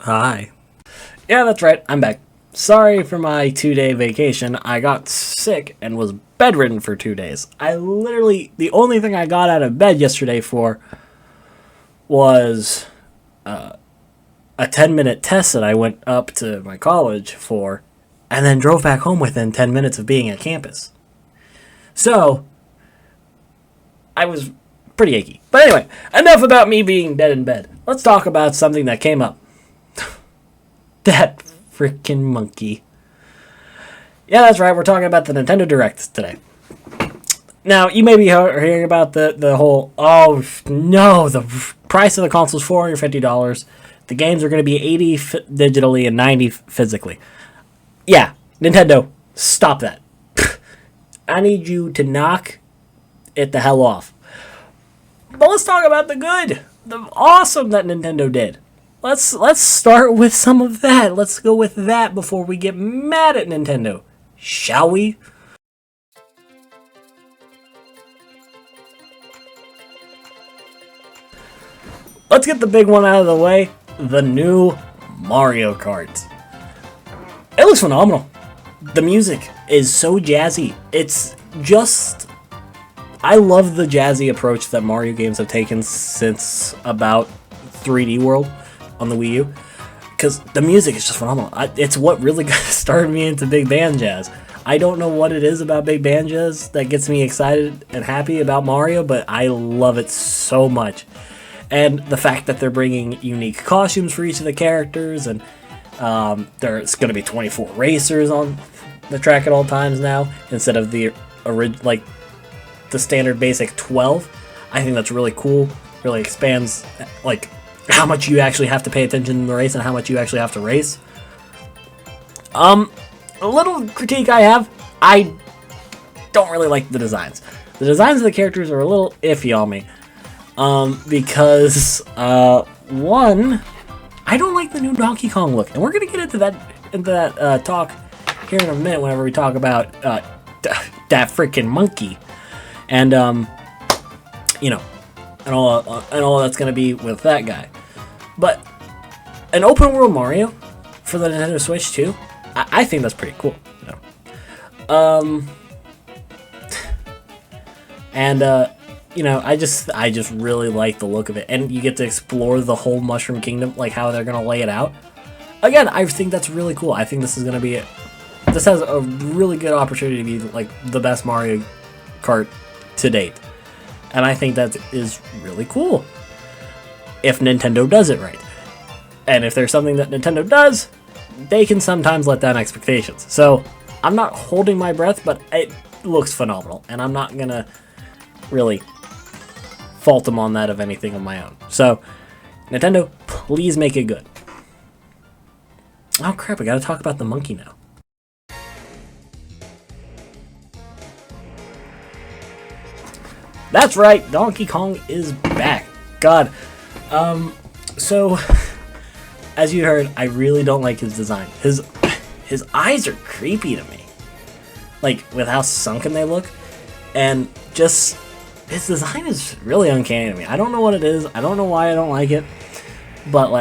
Hi. Yeah, that's right. I'm back. Sorry for my 2-day vacation. I got sick and was bedridden for 2 days. The only thing I got out of bed yesterday for was a 10-minute test that I went up to my college for, and then drove back home within 10 minutes of being at campus. So, I was pretty achy. But anyway, enough about me being dead in bed. Let's talk about something that came up. That freaking monkey. Yeah, that's right. We're talking about the Nintendo Direct today. Now, you may be hearing about the whole, oh, no, the price of the console is $450. The games are going to be 80 digitally and 90 physically. Yeah, Nintendo, stop that. I need you to knock it the hell off. But let's talk about the good, the awesome that Nintendo did. Let's start with some of that. Let's go with that before we get mad at Nintendo, shall we? Let's get the big one out of the way, the new Mario Kart. It looks phenomenal. The music is so jazzy. It's just... I love the jazzy approach that Mario games have taken since about 3D World on the Wii U, because the music is just phenomenal. It's what really started me into big band jazz. I don't know what it is about big band jazz that gets me excited and happy about Mario, but I love it so much. And the fact that they're bringing unique costumes for each of the characters, and there's going to be 24 racers on the track at all times now, instead of the standard basic 12. I think that's really cool. Really expands how much you actually have to pay attention in the race and how much you actually have to race. A little critique I have, I don't really like the designs. The designs of the characters are a little iffy on me. Because one, I don't like the new Donkey Kong look. And we're going to get into that talk here in a minute whenever we talk about that freaking monkey. And, and all that's going to be with that guy. But an open world Mario for the Nintendo Switch too, I think that's pretty cool. I just really like the look of it, and you get to explore the whole Mushroom Kingdom, like how they're gonna lay it out. Again, I think that's really cool. I think this is gonna be this has a really good opportunity to be like the best Mario Kart to date. And I think that is really cool if Nintendo does it right. And if there's something that Nintendo does, they can sometimes let down expectations. So I'm not holding my breath, but it looks phenomenal. And I'm not going to really fault them on that of anything of my own. So Nintendo, please make it good. Oh crap, I got to talk about the monkey now. That's right, Donkey Kong is back. God. So, as you heard, I really don't like his design. His eyes are creepy to me. Like, with how sunken they look. And just, his design is really uncanny to me. I don't know what it is. I don't know why I don't like it. But,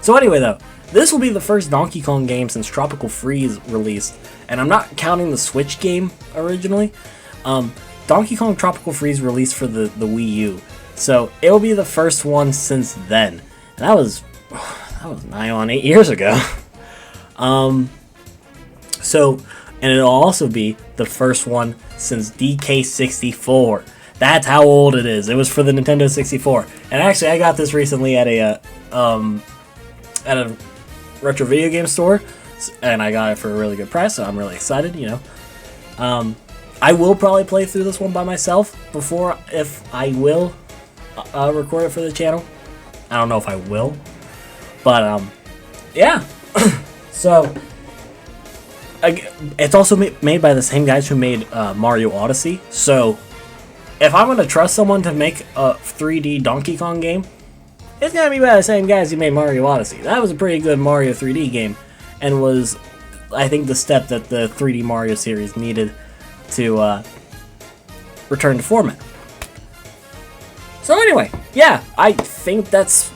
So anyway, though, this will be the first Donkey Kong game since Tropical Freeze released. And I'm not counting the Switch game originally. Donkey Kong Tropical Freeze released for the Wii U, so it'll be the first one since then. And that was nigh on 8 years ago. And it'll also be the first one since DK64. That's how old it is. It was for the Nintendo 64. And actually, I got this recently at a retro video game store, and I got it for a really good price. So I'm really excited. I will probably play through this one by myself if I will record it for the channel. I don't know if I will, but yeah. So it's also made by the same guys who made Mario Odyssey. So if I'm gonna trust someone to make a 3D Donkey Kong game, it's gonna be by the same guys who made Mario Odyssey. That was a pretty good Mario 3D game, and was, I think, the step that the 3D Mario series needed to return to format. So anyway, yeah, I think that's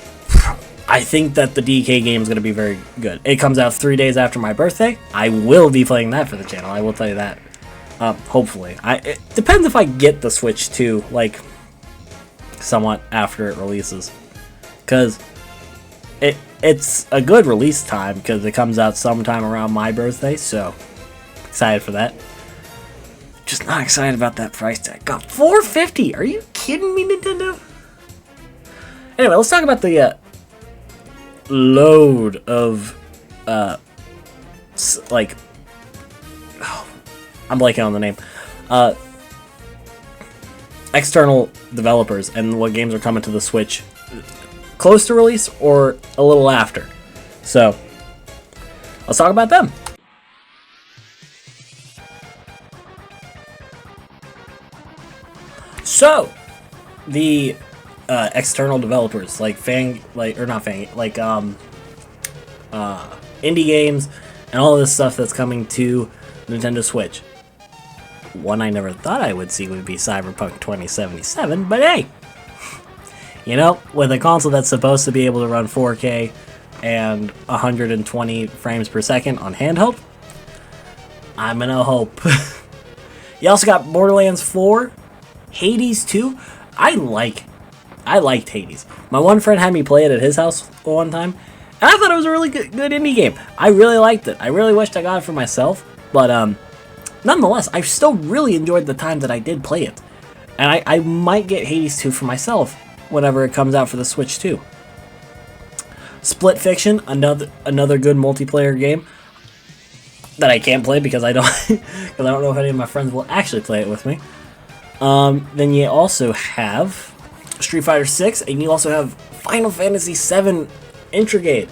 I think that the DK game is going to be very good. It comes out 3 days after my birthday. I will be playing that for the channel. I will tell you that. Hopefully. It depends if I get the Switch 2, like, somewhat after it releases. Because it's a good release time, because it comes out sometime around my birthday, so excited for that. Just not excited about that price tag. God, $450! Are you kidding me, Nintendo? Anyway, let's talk about the load of like, oh, I'm blanking on the name, external developers and what games are coming to the Switch close to release or a little after. So let's talk about them. So the external developers like indie games and all this stuff that's coming to Nintendo Switch. One I never thought I would see would be Cyberpunk 2077, but hey, you know, with a console that's supposed to be able to run 4K and 120 frames per second on handheld, I'm gonna hope. You also got Borderlands 4, Hades 2. I liked Hades. My one friend had me play it at his house one time, and I thought it was a really good indie game. I really liked it. I really wished I got it for myself, but nonetheless, I still really enjoyed the time that I did play it. And I might get Hades 2 for myself whenever it comes out for the Switch 2. Split Fiction, another good multiplayer game that I can't play because I don't know if any of my friends will actually play it with me. Then you also have Street Fighter 6, and you also have Final Fantasy 7 Intergrade.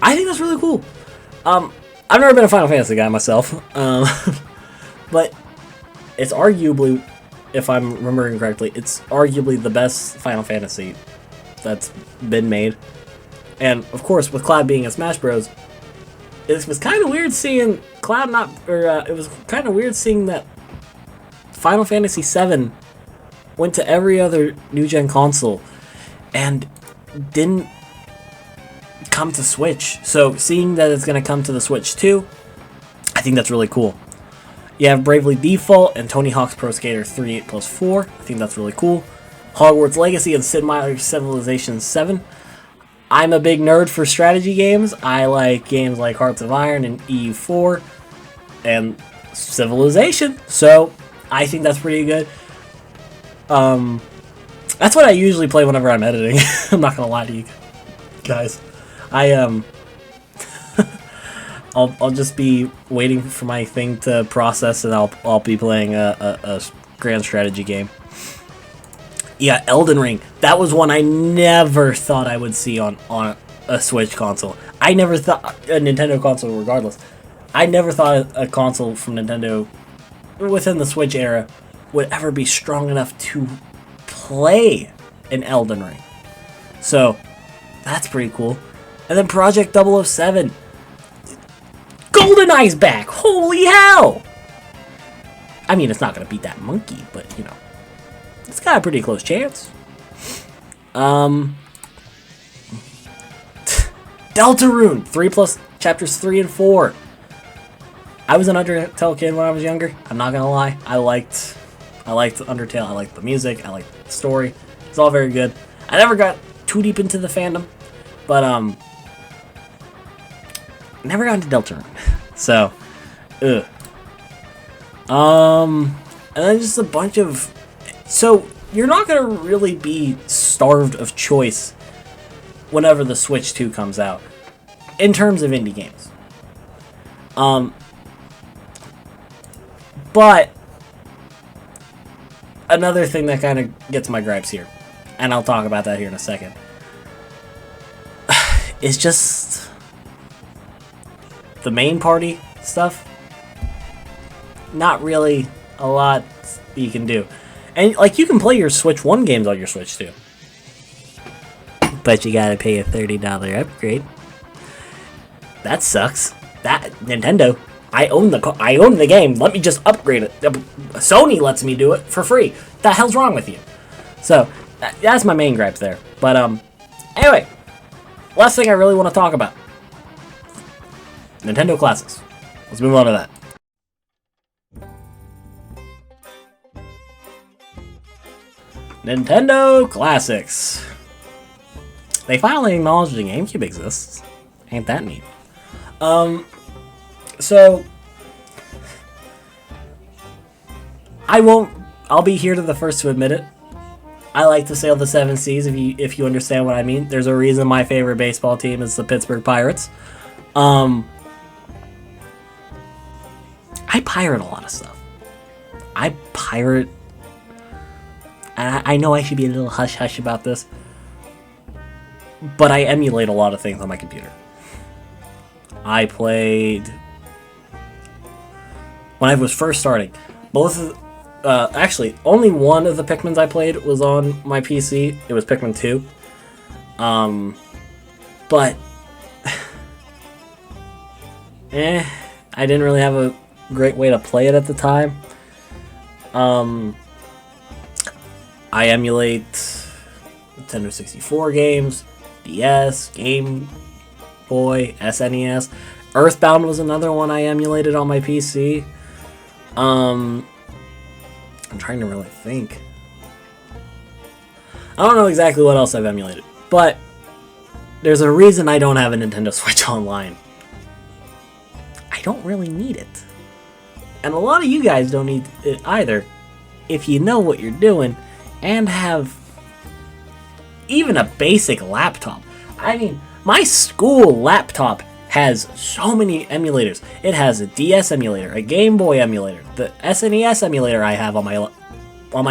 I think that's really cool. I've never been a Final Fantasy guy myself, but it's arguably, if I'm remembering correctly, it's arguably the best Final Fantasy that's been made. And of course, with Cloud being in Smash Bros, it was kind of weird seeing Cloud it was kind of weird seeing that Final Fantasy 7 went to every other new-gen console and didn't come to Switch. So seeing that it's going to come to the Switch too, I think that's really cool. You have Bravely Default and Tony Hawk's Pro Skater 3 8+4. I think that's really cool. Hogwarts Legacy and Sid Meier's Civilization 7. I'm a big nerd for strategy games. I like games like Hearts of Iron and EU4 and Civilization. So I think that's pretty good. That's what I usually play whenever I'm editing. I'm not gonna lie to you guys. I'll just be waiting for my thing to process, and I'll be playing a grand strategy game. Yeah, Elden Ring. That was one I never thought I would see on a Switch console. I never thought a Nintendo console, regardless. I never thought a console from Nintendo within the Switch era would ever be strong enough to play an Elden Ring. So that's pretty cool. And then Project 007. GoldenEye's back! Holy hell! I mean, it's not going to beat that monkey, but, you know, it's got a pretty close chance. Deltarune! 3+ chapters 3 and 4. I was an Undertale kid when I was younger. I'm not going to lie. I liked Undertale. I liked the music. I liked the story. It's all very good. I never got too deep into the fandom, but never got into Deltarune. So, ugh. And then just a bunch of. So you're not gonna really be starved of choice whenever the Switch 2 comes out, in terms of indie games. But another thing that kind of gets my gripes here, and I'll talk about that here in a second, is just the main party stuff. Not really a lot you can do. And, like, you can play your Switch 1 games on your Switch 2. But you gotta pay a $30 upgrade. That sucks. That, Nintendo, I own the game. Let me just upgrade it. Sony lets me do it for free. The hell's wrong with you? So, that's my main gripe there. But, Anyway, last thing I really want to talk about. Nintendo Classics. Let's move on to that. Nintendo Classics. They finally acknowledged the GameCube exists. Ain't that neat? So I'll be here to the first to admit it. I like to sail the seven seas, if you understand what I mean. There's a reason my favorite baseball team is the Pittsburgh Pirates. I pirate a lot of stuff. I know I should be a little hush-hush about this, but I emulate a lot of things on my computer. I played... When I was first starting, actually, only one of the Pikmins I played was on my PC. It was Pikmin 2. But... I didn't really have a great way to play it at the time. I emulate Nintendo 64 games, DS, Game Boy, SNES. Earthbound was another one I emulated on my PC. I'm trying to really think. I don't know exactly what else I've emulated, but there's a reason I don't have a Nintendo Switch Online. I don't really need it. And a lot of you guys don't need it either, if you know what you're doing and have even a basic laptop. I mean, my school laptop has so many emulators. It has a DS emulator, a Game Boy emulator, the SNES emulator I have on my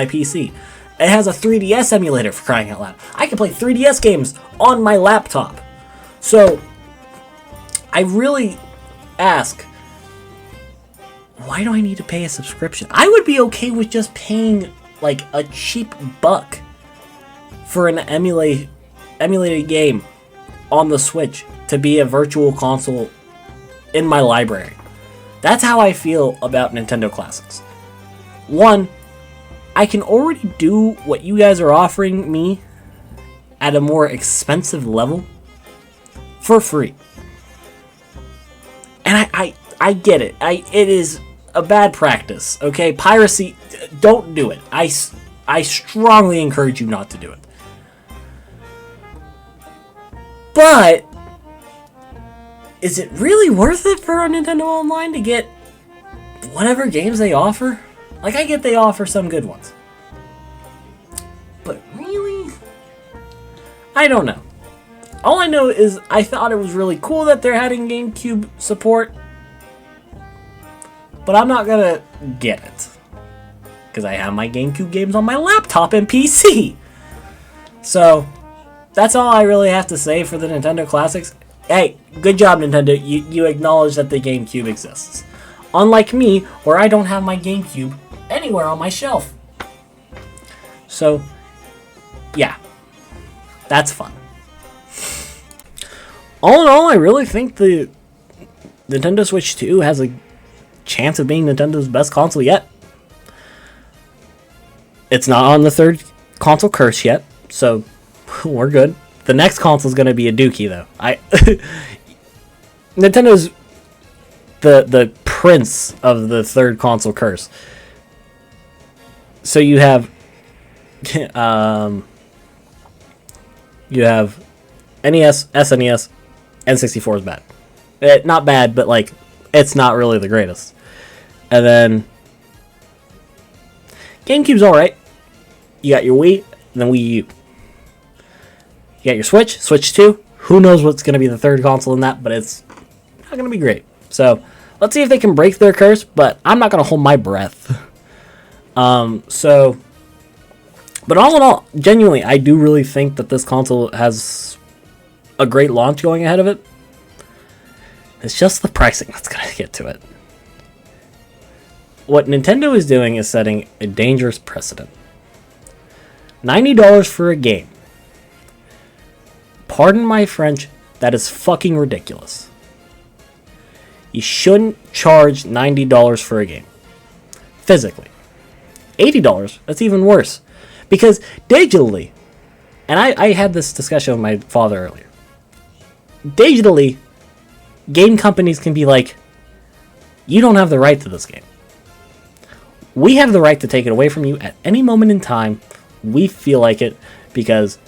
PC. It has a 3DS emulator, for crying out loud. I can play 3DS games on my laptop. So, I really ask, why do I need to pay a subscription? I would be okay with just paying like a cheap buck for an emulated game on the Switch to be a virtual console in my library. That's how I feel about Nintendo Classics. One, I can already do what you guys are offering me at a more expensive level for free. And I get it. It is a bad practice, okay? Piracy, don't do it. I strongly encourage you not to do it. But is it really worth it for our Nintendo Online to get whatever games they offer? Like, I get they offer some good ones. But really? I don't know. All I know is I thought it was really cool that they're adding GameCube support. But I'm not gonna get it. Because I have my GameCube games on my laptop and PC. So, that's all I really have to say for the Nintendo Classics. Hey, good job, Nintendo. You acknowledge that the GameCube exists. Unlike me, where I don't have my GameCube anywhere on my shelf. So, yeah. That's fun. All in all, I really think the Nintendo Switch 2 has a chance of being Nintendo's best console yet. It's not on the third console curse yet, so we're good. The next console is going to be a dookie, though. Nintendo's the prince of the third console curse. So you have NES, SNES, N64 is bad. Not bad, but like it's not really the greatest. And then GameCube's alright. You got your Wii, and then Wii U. You got your Switch, Switch 2. Who knows what's going to be the third console in that, but it's not going to be great. So, let's see if they can break their curse, but I'm not going to hold my breath. But all in all, genuinely, I do really think that this console has a great launch going ahead of it. It's just the pricing that's going to get to it. What Nintendo is doing is setting a dangerous precedent. $90 for a game. Pardon my French, that is fucking ridiculous. You shouldn't charge $90 for a game. Physically. $80, that's even worse. Because digitally, And I had this discussion with my father earlier. Digitally, game companies can be like, you don't have the right to this game. We have the right to take it away from you at any moment in time we feel like it, because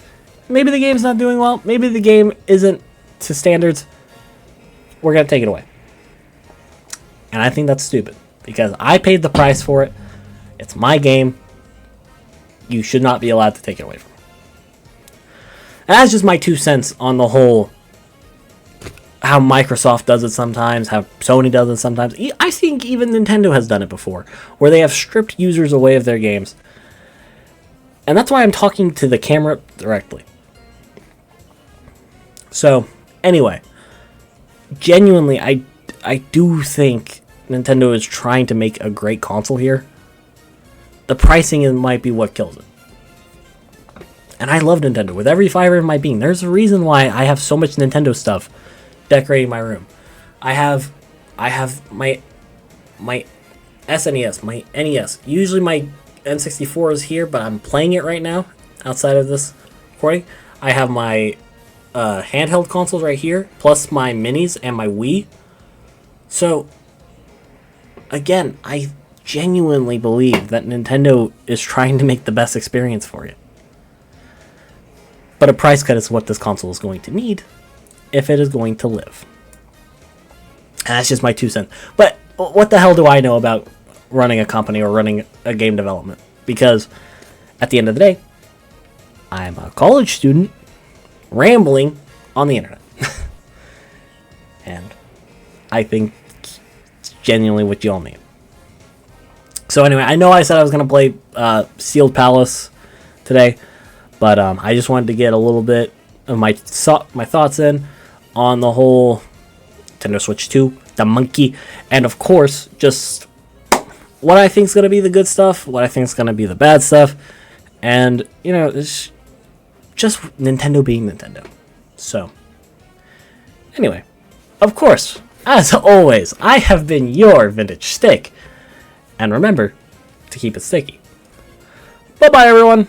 maybe the game's not doing well, maybe the game isn't to standards, we're going to take it away. And I think that's stupid, because I paid the price for it. It's my game. You should not be allowed to take it away from me. And that's just my 2 cents on the whole, how Microsoft does it sometimes, how Sony does it sometimes. I think even Nintendo has done it before, where they have stripped users away of their games. And that's why I'm talking to the camera directly. So, anyway, genuinely, I do think Nintendo is trying to make a great console here. The pricing might be what kills it. And I love Nintendo with every fiber of my being. There's a reason why I have so much Nintendo stuff decorating my room. I have my SNES, my NES. Usually my N64 is here, but I'm playing it right now outside of this recording. I have my handheld consoles right here, plus my minis and my Wii. So, again, I genuinely believe that Nintendo is trying to make the best experience for you. But a price cut is what this console is going to need if it is going to live. And that's just my 2 cents. But what the hell do I know about running a company or running a game development? Because at the end of the day, I'm a college student rambling on the internet. And I think it's genuinely what you all need. So anyway, I know I said I was going to play Sealed Palace today, but I just wanted to get a little bit of my thoughts in on the whole Nintendo Switch 2, the monkey, and of course, just what I think is going to be the good stuff, what I think is going to be the bad stuff, and, you know, it's just Nintendo being Nintendo. So, anyway, of course, as always, I have been your Vintage Stick, and remember to keep it sticky. Bye-bye, everyone!